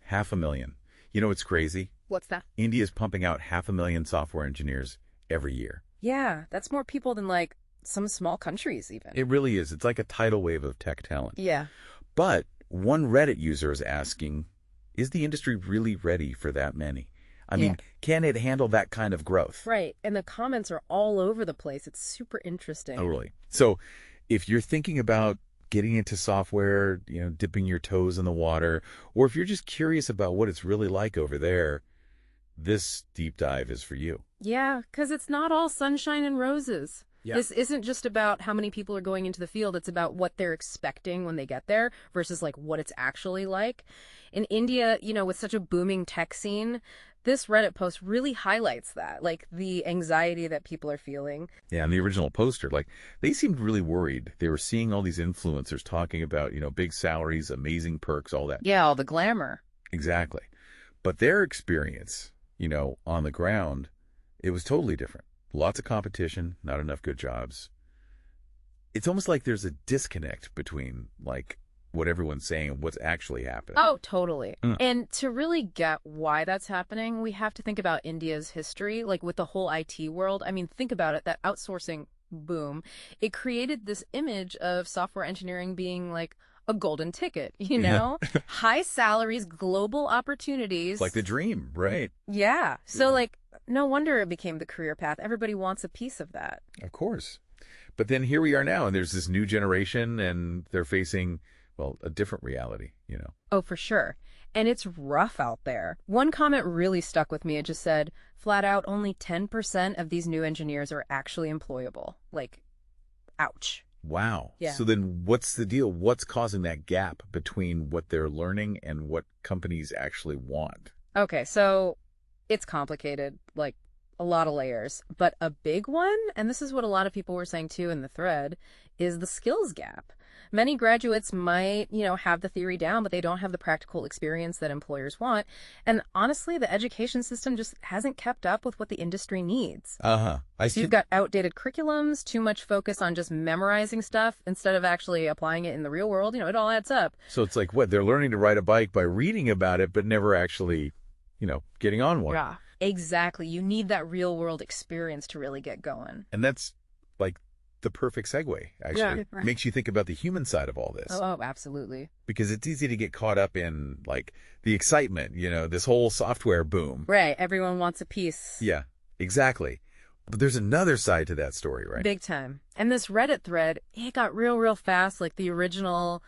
500,000. You know what's crazy? What's that? India's pumping out 500,000 software engineers every year. Yeah, that's more people than like some small countries even. It really is. It's like a tidal wave of tech talent. Yeah. But one Reddit user is asking, is the industry really ready for that many? I mean, can it handle that kind of growth? Right. And the comments are all over the place. It's super interesting. Totally. So if you're thinking about getting into software, dipping your toes in the water, or if you're just curious about what it's really like over there, this deep dive is for you. Yeah, because it's not all sunshine and roses. Yeah. This isn't just about how many people are going into the field. It's about what they're expecting when they get there versus like what it's actually like. In India, with such a booming tech scene, this Reddit post really highlights that, like the anxiety that people are feeling. Yeah, and the original poster, they seemed really worried. They were seeing all these influencers talking about, big salaries, amazing perks, all that. Yeah, all the glamour. Exactly. But their experience, on the ground, it was totally different. Lots of competition, not enough good jobs. It's almost like there's a disconnect between, what everyone's saying and what's actually happening. Oh, totally. And to really get why that's happening, we have to think about India's history, like with the whole IT world. I mean, think about it, that outsourcing boom, it created this image of software engineering being like a golden ticket, high salaries, global opportunities. Like the dream, right? Yeah. So no wonder it became the career path. Everybody wants a piece of that. Of course. But then here we are now, and there's this new generation, and they're facing, a different reality, Oh, for sure. And it's rough out there. One comment really stuck with me. It just said, flat out, only 10% of these new engineers are actually employable. Ouch. Wow. Yeah. So then what's the deal? What's causing that gap between what they're learning and what companies actually want? Okay, so it's complicated, like a lot of layers. But a big one, and this is what a lot of people were saying too in the thread, is the skills gap. Many graduates might, have the theory down, but they don't have the practical experience that employers want. And honestly, the education system just hasn't kept up with what the industry needs. Uh-huh. So you've got outdated curriculums, too much focus on just memorizing stuff instead of actually applying it in the real world. It all adds up. So it's like what? They're learning to ride a bike by reading about it, but never actually, getting on one. Yeah, exactly. You need that real world experience to really get going. And that's the perfect segue, actually. Yeah, right. Makes you think about the human side of all this. Oh, absolutely. Because it's easy to get caught up in, the excitement, this whole software boom. Right. Everyone wants a piece. Yeah, exactly. But there's another side to that story, right? Big time. And this Reddit thread, it got real fast. Like the original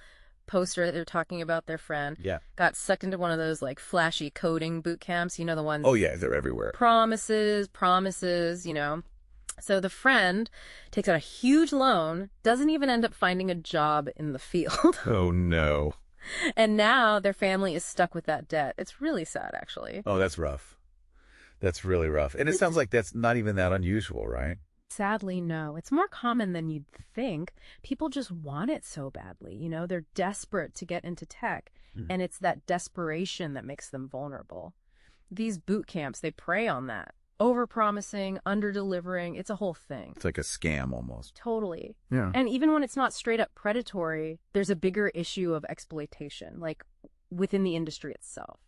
poster that they're talking about, their friend, got sucked into one of those, flashy coding boot camps. The ones... Oh, yeah, they're everywhere. Promises. So the friend takes out a huge loan, doesn't even end up finding a job in the field. Oh, no. And now their family is stuck with that debt. It's really sad, actually. Oh, that's rough. That's really rough. And it sounds like that's not even that unusual, right? Sadly, no. It's more common than you'd think. People just want it so badly. They're desperate to get into tech. And it's that desperation that makes them vulnerable. These boot camps, they prey on that. Over-promising, under-delivering, it's a whole thing. It's like a scam almost. Totally. Yeah. And even when it's not straight up predatory, there's a bigger issue of exploitation, within the industry itself.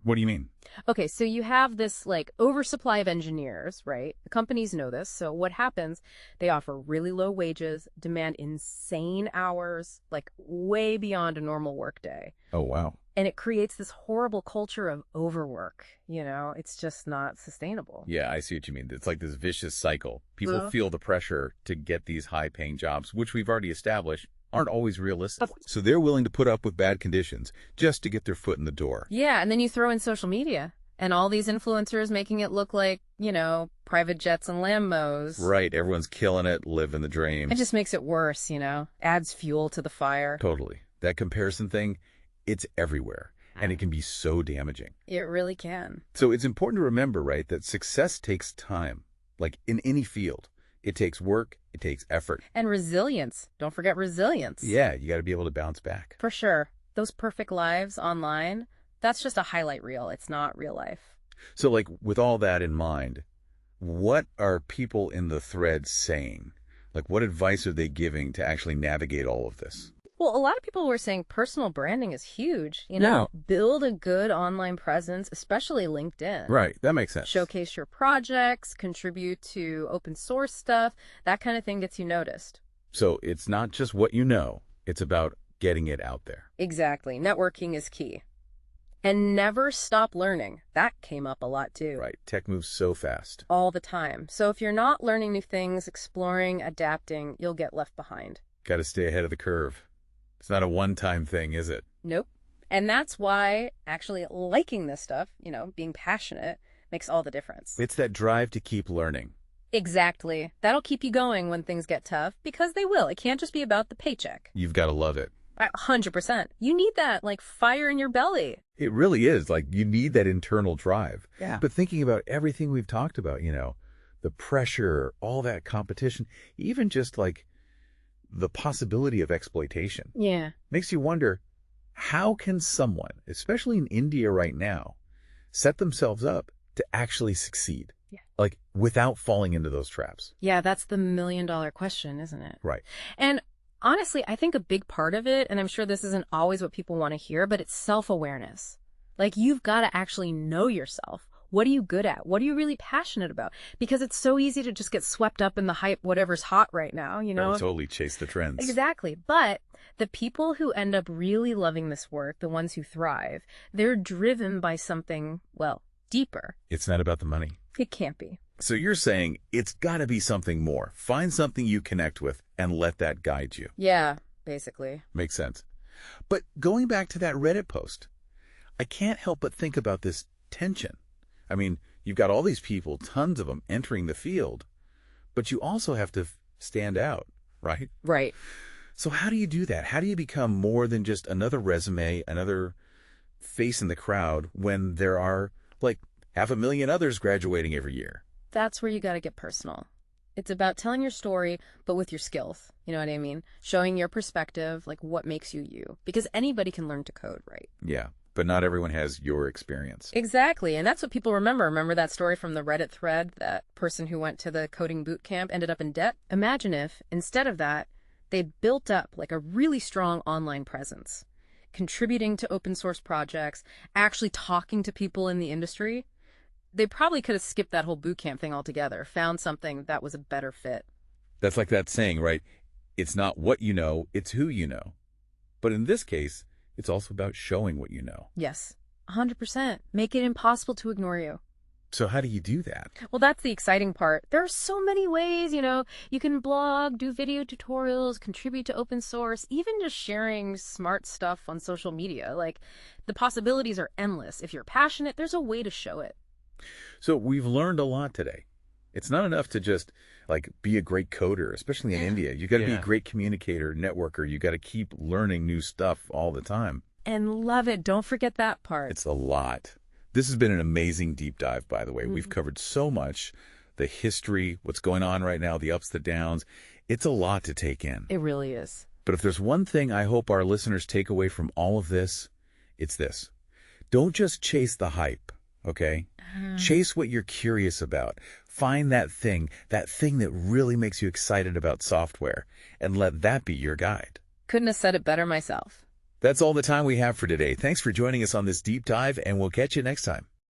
What do you mean? Okay, so you have this oversupply of engineers, right? The companies know this. So what happens, they offer really low wages, demand insane hours, way beyond a normal workday. Oh, wow. And it creates this horrible culture of overwork. It's just not sustainable. Yeah, I see what you mean. It's like this vicious cycle. People feel the pressure to get these high-paying jobs, which we've already established aren't always realistic. So they're willing to put up with bad conditions just to get their foot in the door. Yeah, and then you throw in social media and all these influencers making it look like, private jets and Lambos. Right, everyone's killing it, living the dream. It just makes it worse, adds fuel to the fire. Totally. That comparison thing, it's everywhere, and it can be so damaging. It really can. So it's important to remember, right, that success takes time, like in any field. It takes work, it takes effort. And resilience. Don't forget resilience. Yeah, you got to be able to bounce back. For sure. Those perfect lives online, that's just a highlight reel. It's not real life. So with all that in mind, what are people in the thread saying? What advice are they giving to actually navigate all of this? Well, a lot of people were saying personal branding is huge. Yeah. Build a good online presence, especially LinkedIn. Right. That makes sense. Showcase your projects, contribute to open source stuff. That kind of thing gets you noticed. So it's not just what you know. It's about getting it out there. Exactly. Networking is key. And never stop learning. That came up a lot too. Right. Tech moves so fast. All the time. So if you're not learning new things, exploring, adapting, you'll get left behind. Got to stay ahead of the curve. It's not a one-time thing, is it? Nope. And that's why actually liking this stuff, being passionate, makes all the difference. It's that drive to keep learning. Exactly. That'll keep you going when things get tough, because they will. It can't just be about the paycheck. You've got to love it. 100%. You need that, fire in your belly. It really is. You need that internal drive. Yeah. But thinking about everything we've talked about, the pressure, all that competition, even just the possibility of exploitation. Yeah. Makes you wonder, how can someone, especially in India right now, set themselves up to actually succeed? Yeah. Without falling into those traps? Yeah, that's the million-dollar question, isn't it? Right. And honestly, I think a big part of it, and I'm sure this isn't always what people want to hear, but it's self-awareness. You've got to actually know yourself. What are you good at? What are you really passionate about? Because it's so easy to just get swept up in the hype, whatever's hot right now, Or totally chase the trends. Exactly. But the people who end up really loving this work, the ones who thrive, they're driven by something, deeper. It's not about the money. It can't be. So you're saying it's got to be something more. Find something you connect with and let that guide you. Yeah, basically. Makes sense. But going back to that Reddit post, I can't help but think about this tension. I mean, you've got all these people, tons of them, entering the field, but you also have to stand out, right? Right. So how do you do that? How do you become more than just another resume, another face in the crowd when there are 500,000 others graduating every year? That's where you got to get personal. It's about telling your story, but with your skills. You know what I mean? Showing your perspective, what makes you you. Because anybody can learn to code, right? Yeah, but not everyone has your experience. Exactly, and that's what people remember. Remember that story from the Reddit thread? That person who went to the coding boot camp ended up in debt? Imagine if, instead of that, they built up a really strong online presence, contributing to open source projects, actually talking to people in the industry. They probably could have skipped that whole boot camp thing altogether, found something that was a better fit. That's like that saying, right? It's not what you know, it's who you know. But in this case, it's also about showing what you know. Yes, 100%. Make it impossible to ignore you. So how do you do that? Well, that's the exciting part. There are so many ways, you can blog, do video tutorials, contribute to open source, even just sharing smart stuff on social media. The possibilities are endless. If you're passionate, there's a way to show it. So we've learned a lot today. It's not enough to just be a great coder, especially in India. You got to be a great communicator, networker. You got to keep learning new stuff all the time. And love it. Don't forget that part. It's a lot. This has been an amazing deep dive, by the way. We've covered so much, the history, what's going on right now, the ups, the downs. It's a lot to take in. It really is. But if there's one thing I hope our listeners take away from all of this, it's this. Don't just chase the hype. Okay? Chase what you're curious about. Find that thing that really makes you excited about software, and let that be your guide. Couldn't have said it better myself. That's all the time we have for today. Thanks for joining us on this deep dive, and we'll catch you next time.